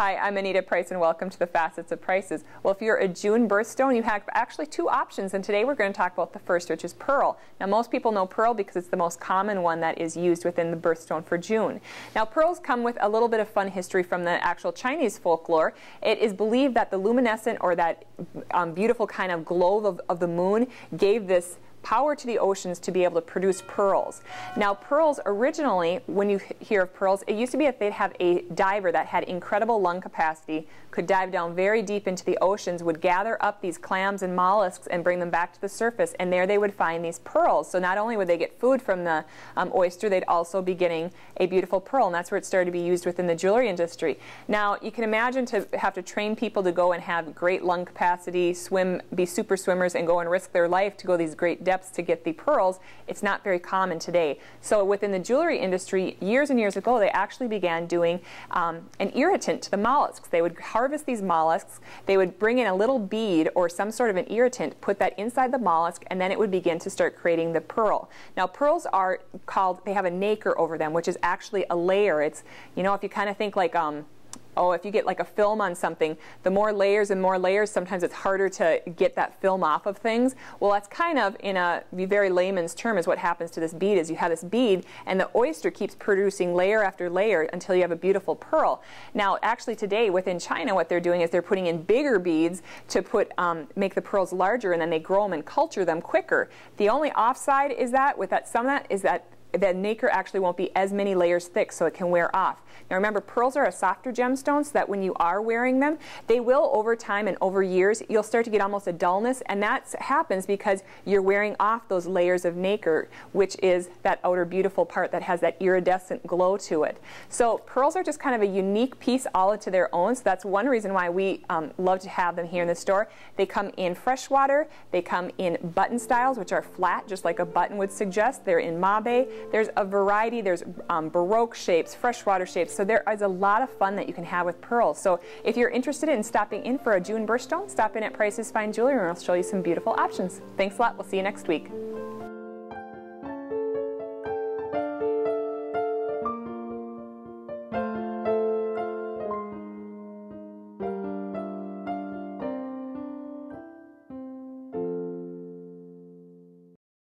Hi, I'm Anita Price and welcome to the Facets of Prices. Well, if you're a June birthstone, you have actually two options, and today we're going to talk about the first, which is pearl. Now, most people know pearl because it's the most common one that is used within the birthstone for June. Now, pearls come with a little bit of fun history from the actual Chinese folklore. It is believed that the luminescent, or that beautiful kind of glow of the moon, gave this power to the oceans to be able to produce pearls. Now, pearls originally, when you hear of pearls, it used to be that they'd have a diver that had incredible lung capacity, could dive down very deep into the oceans, would gather up these clams and mollusks and bring them back to the surface, and there they would find these pearls. So not only would they get food from the oyster, they'd also be getting a beautiful pearl, and that's where it started to be used within the jewelry industry. Now, you can imagine to have to train people to go and have great lung capacity, swim, be super swimmers, and go and risk their life to go these great depths to get the pearls. It's not very common today. So within the jewelry industry, years and years ago, they actually began doing an irritant to the mollusks. They would harvest these mollusks, they would bring in a little bead or some sort of an irritant, put that inside the mollusk, and then it would begin to start creating the pearl. Now, pearls are called, they have a nacre over them, which is actually a layer. It's, you know, if you kind of think like if you get like a film on something, the more layers and more layers, sometimes it's harder to get that film off of things. Well, that's kind of, in a very layman's term, is what happens to this bead. Is you have this bead, and the oyster keeps producing layer after layer until you have a beautiful pearl. Now, actually today within China, what they're doing is they're putting in bigger beads to make the pearls larger, and then they grow them and culture them quicker. The only offside is that, with that, some of that is that the nacre actually won't be as many layers thick, so it can wear off. Now remember, pearls are a softer gemstone, so that when you are wearing them, they will, over time and over years, you'll start to get almost a dullness, and that happens because you're wearing off those layers of nacre, which is that outer beautiful part that has that iridescent glow to it. So pearls are just kind of a unique piece all into their own, so that's one reason why we love to have them here in the store. They come in freshwater, they come in button styles, which are flat, just like a button would suggest. They're in mabe. There's a variety. There's Baroque shapes, freshwater shapes. So there is a lot of fun that you can have with pearls. So if you're interested in stopping in for a June birthstone, stop in at Price's Fine Jewelry and I'll show you some beautiful options. Thanks a lot. We'll see you next week.